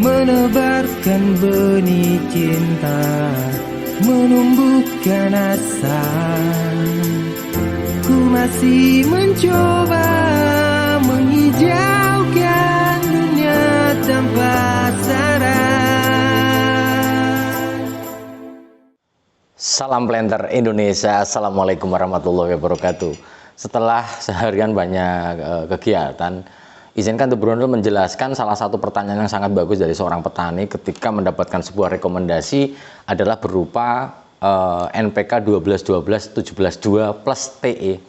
menebarkan benih cinta, menumbuhkan asa. Ku masih mencoba menghijaukan dunia tanpa syarat. Salam Planter Indonesia, Assalamualaikum warahmatullahi wabarakatuh. Setelah seharian banyak kegiatan, izinkan untuk Brondol menjelaskan salah satu pertanyaan yang sangat bagus dari seorang petani ketika mendapatkan sebuah rekomendasi adalah berupa NPK 12-12-17-2 plus TE.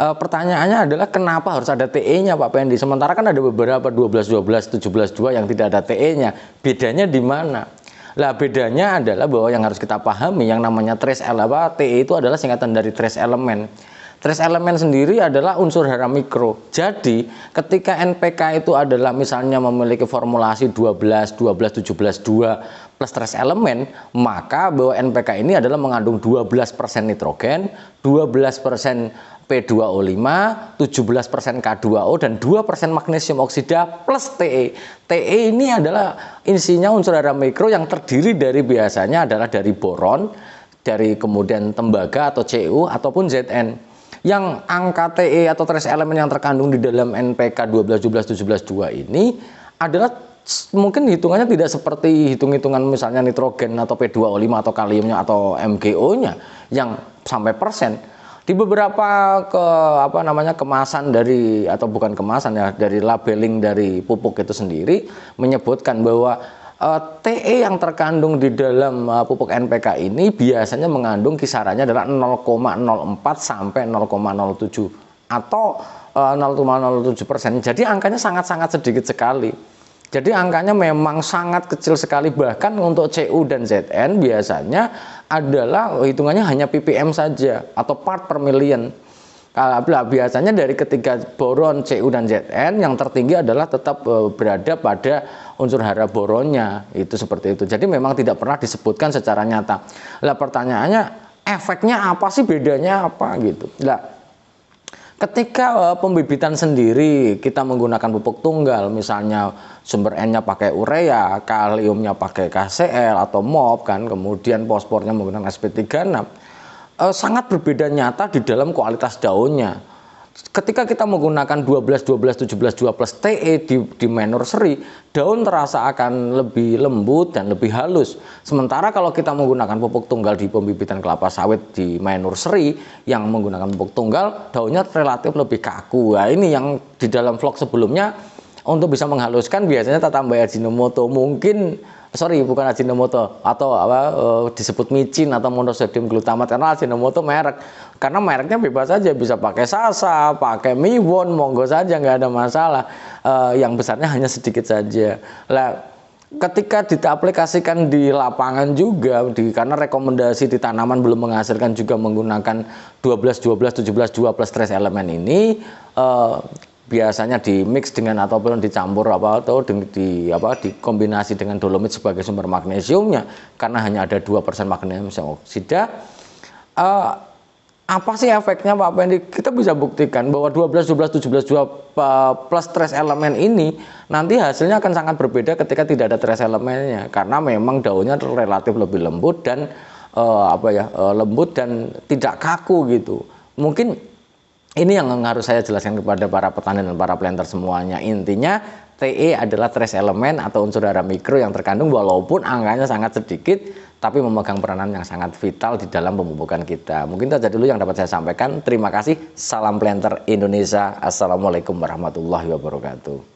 Pertanyaannya adalah kenapa harus ada TE-nya Pak Pendi? Sementara kan ada beberapa 12-12-17-2 yang tidak ada TE-nya. Bedanya di mana? Lah bedanya adalah bahwa yang harus kita pahami yang namanya trace element, TE itu adalah singkatan dari trace element. Trace element sendiri adalah unsur hara mikro. Jadi ketika NPK itu adalah misalnya memiliki formulasi 12-12-17-2 plus trace element, maka bahwa NPK ini adalah mengandung 12% nitrogen, 12% P2O5, 17% K2O, dan 2% magnesium oksida plus TE. TE ini adalah isinya unsur hara mikro yang terdiri dari biasanya adalah dari boron, dari kemudian tembaga atau Cu, ataupun Zn. Yang angka TE atau trace element yang terkandung di dalam NPK 12-12-17-2 ini adalah mungkin hitungannya tidak seperti hitung-hitungan misalnya nitrogen atau P2O5 atau kaliumnya atau MgO-nya yang sampai persen. Di beberapa kemasan dari atau bukan kemasan ya, dari labeling dari pupuk itu sendiri menyebutkan bahwa TE yang terkandung di dalam pupuk NPK ini biasanya mengandung kisarannya adalah 0,04 sampai 0,07 atau 0,07%. Jadi angkanya sangat-sangat sedikit sekali. Jadi angkanya memang sangat kecil sekali, bahkan untuk Cu dan Zn biasanya adalah hitungannya hanya ppm saja atau part per million. Biasanya dari ketiga boron, Cu dan Zn yang tertinggi adalah tetap berada pada unsur hara boronnya, itu seperti itu. Jadi memang tidak pernah disebutkan secara nyata. Lah pertanyaannya efeknya apa sih, bedanya apa gitu. Lah ketika pembibitan sendiri kita menggunakan pupuk tunggal, misalnya sumber N-nya pakai urea, kaliumnya pakai KCl atau MOP kan, kemudian fosfornya menggunakan SP36, sangat berbeda nyata di dalam kualitas daunnya. Ketika kita menggunakan 12-12-17-2 plus TE di nursery, daun terasa akan lebih lembut dan lebih halus. Sementara kalau kita menggunakan pupuk tunggal di pembibitan kelapa sawit di nursery yang menggunakan pupuk tunggal, daunnya relatif lebih kaku. Nah, ini yang di dalam vlog sebelumnya untuk bisa menghaluskan biasanya kita tambah Ajinomoto, bukan Ajinomoto, atau disebut micin atau monosodium glutamat, karena Ajinomoto merek, karena mereknya bebas saja, bisa pakai Sasa, pakai Miwon, monggo saja, nggak ada masalah. Yang besarnya hanya sedikit saja. Lah ketika diaplikasikan di lapangan juga, karena rekomendasi di tanaman belum menghasilkan juga menggunakan 12-12-17-2 plus trace element ini, biasanya di mix dengan ataupun dicampur atau dikombinasi dengan dolomit sebagai sumber magnesiumnya, karena hanya ada 2% magnesium oksida. Apa sih efeknya Pak Pendi? Kita bisa buktikan bahwa 12-12-17-2 plus trace element ini nanti hasilnya akan sangat berbeda ketika tidak ada trace elemennya, karena memang daunnya relatif lebih lembut dan lembut dan tidak kaku gitu. Mungkin ini yang harus saya jelaskan kepada para petani dan para planter semuanya. Intinya TE adalah trace element atau unsur hara mikro yang terkandung walaupun angkanya sangat sedikit, tapi memegang peranan yang sangat vital di dalam pemupukan kita. Mungkin itu saja dulu yang dapat saya sampaikan. Terima kasih. Salam Planter Indonesia. Assalamualaikum warahmatullahi wabarakatuh.